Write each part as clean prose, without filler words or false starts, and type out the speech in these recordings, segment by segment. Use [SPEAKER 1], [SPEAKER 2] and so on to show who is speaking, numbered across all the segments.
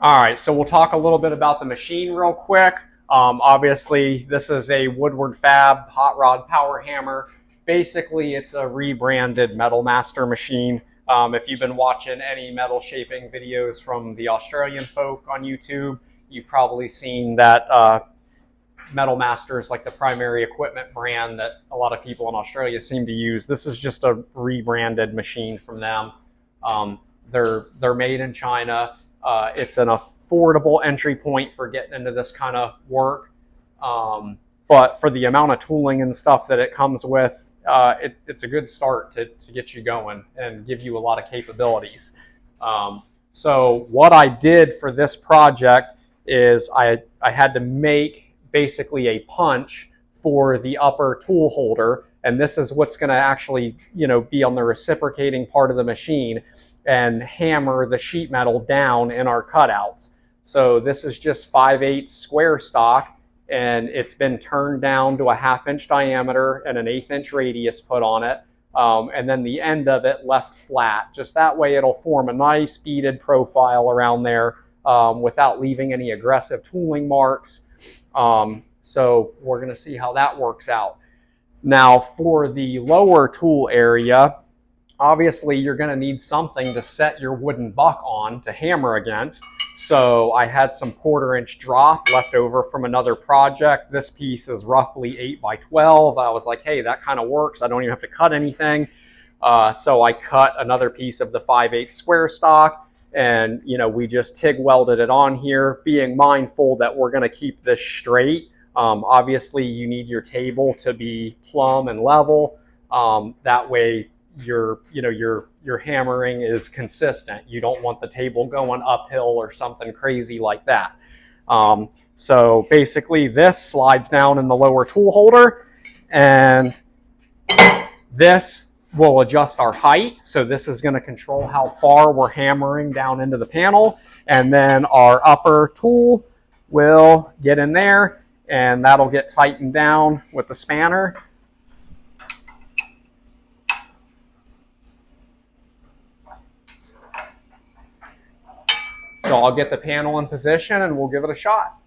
[SPEAKER 1] All right, so we'll talk a little bit about the machine real quick. Obviously, this is a Woodward Fab hot rod power hammer. Basically, it's a rebranded Metal Master machine. If you've been watching any metal shaping videos from the Australian folk on YouTube, you've probably seen that Metal Master is like the primary equipment brand that a lot of people in Australia seem to use. This is just a rebranded machine from them. They're made in China. It's an affordable entry point for getting into this kind of work. But for the amount of tooling and stuff that it comes with, it's a good start to get you going and give you a lot of capabilities. So what I did for this project is I had to make basically a punch for the upper tool holder, and this is what's going to actually, be on the reciprocating part of the machine and hammer the sheet metal down in our cutouts. So this is just 5/8 square stock, and it's been turned down to a 1/2 inch diameter and an 1/8 inch radius put on it. And then the end of it left flat. Just that way it'll form a nice beaded profile around there without leaving any aggressive tooling marks. So we're going to see how that works out. Now for the lower tool area, obviously you're going to need something to set your wooden buck on to hammer against. So I had some 1/4 inch drop left over from another project. This piece is roughly 8 by 12. I was like, hey, that kind of works. I don't even have to cut anything. So I cut another piece of the 5/8 square stock, and we just TIG welded it on here, being mindful that we're going to keep this straight. Obviously you need your table to be plumb and level. That way your hammering is consistent. You don't want the table going uphill or something crazy like that. So basically this slides down in the lower tool holder, and this will adjust our height. So this is going to control how far we're hammering down into the panel, and then our upper tool will get in there, and that'll get tightened down with the spanner. So I'll get the panel in position and we'll give it a shot.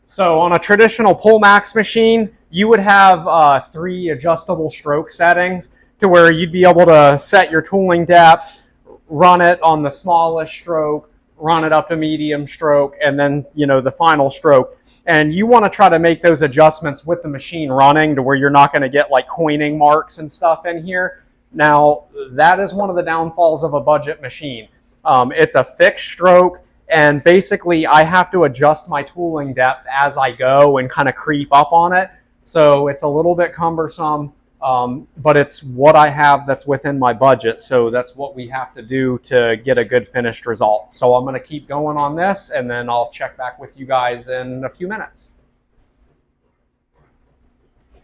[SPEAKER 1] So on a traditional pullmax machine, you would have 3 adjustable stroke settings to where you'd be able to set your tooling depth, run it on the smallest stroke, run it up to medium stroke, and then the final stroke. And you want to try to make those adjustments with the machine running to where you're not going to get like coining marks and stuff in here. Now that is one of the downfalls of a budget machine. It's a fixed stroke, and basically I have to adjust my tooling depth as I go and kind of creep up on it. So it's a little bit cumbersome, but it's what I have that's within my budget. So that's what we have to do to get a good finished result. So I'm going to keep going on this, and then I'll check back with you guys in a few minutes.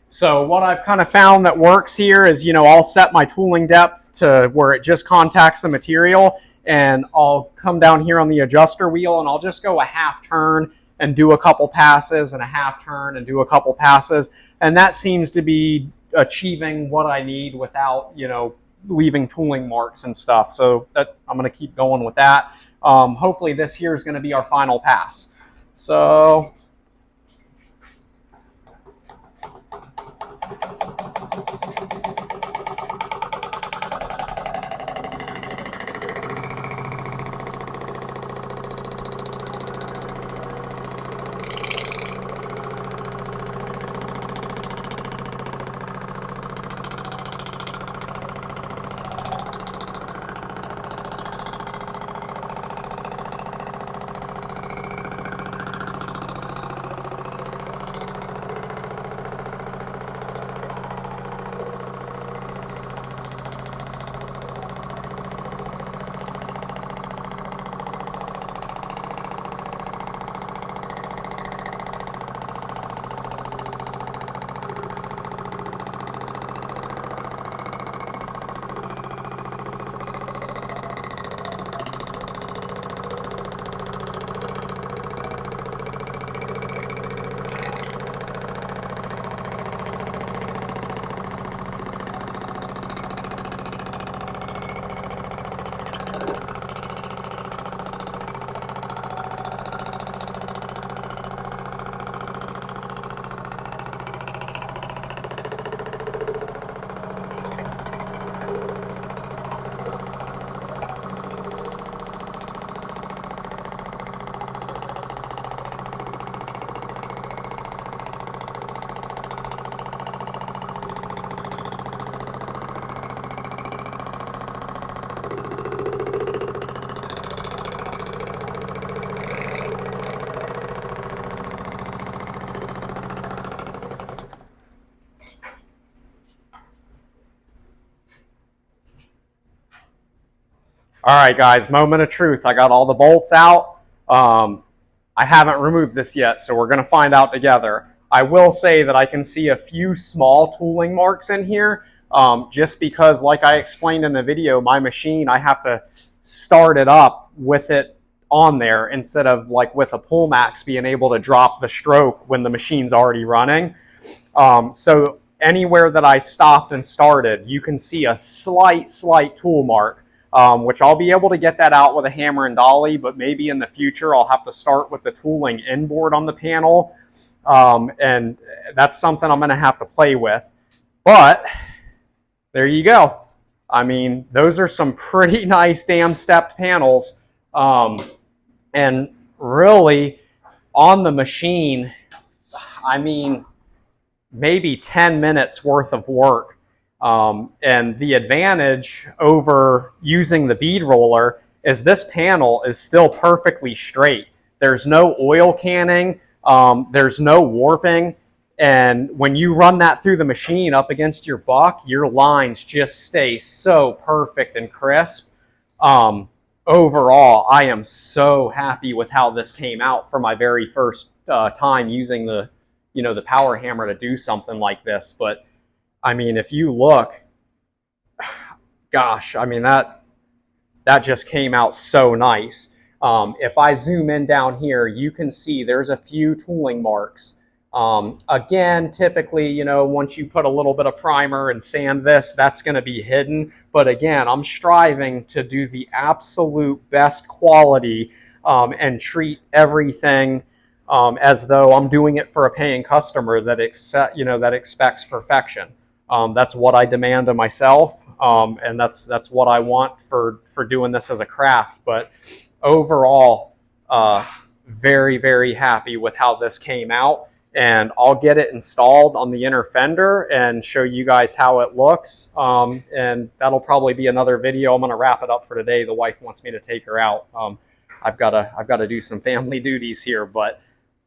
[SPEAKER 1] So what I've kind of found that works here is, I'll set my tooling depth to where it just contacts the material, and I'll come down here on the adjuster wheel and I'll just go a half turn and do a couple passes, and a half turn and do a couple passes. And that seems to be achieving what I need without, leaving tooling marks and stuff. So I'm going to keep going with that. Hopefully this here is going to be our final pass. So All right, guys, moment of truth. I got all the bolts out. I haven't removed this yet, so we're going to find out together. I will say that I can see a few small tooling marks in here, just because, like I explained in the video, my machine, I have to start it up with it on there instead of like with a pullmax being able to drop the stroke when the machine's already running. So anywhere that I stopped and started, you can see a slight tool mark. Which I'll be able to get that out with a hammer and dolly, but maybe in the future I'll have to start with the tooling inboard on the panel, and that's something I'm going to have to play with. But there you go. I mean, those are some pretty nice dam stepped panels, and really on the machine, I mean, maybe 10 minutes worth of work. And the advantage over using the bead roller is this panel is still perfectly straight. There's no oil canning, there's no warping, and when you run that through the machine up against your buck, your lines just stay so perfect and crisp. Overall, I am so happy with how this came out for my very first time using the power hammer to do something like this. But I mean, if you look, gosh, I mean, that just came out so nice. If I zoom in down here, you can see there's a few tooling marks. Again, typically, once you put a little bit of primer and sand this, that's going to be hidden. But again, I'm striving to do the absolute best quality and treat everything as though I'm doing it for a paying customer that expects perfection. That's what I demand of myself, and that's what I want for doing this as a craft. But overall, very happy with how this came out, and I'll get it installed on the inner fender and show you guys how it looks. And that'll probably be another video. I'm going to wrap it up for today. The wife wants me to take her out. I've got to do some family duties here, but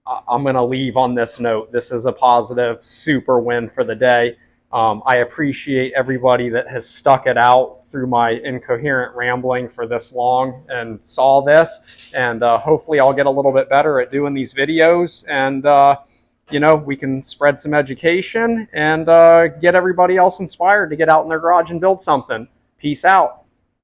[SPEAKER 1] I'm going to leave on this note. This is a positive, super win for the day. I appreciate everybody that has stuck it out through my incoherent rambling for this long and saw this. And hopefully I'll get a little bit better at doing these videos, and we can spread some education and get everybody else inspired to get out in their garage and build something. Peace out.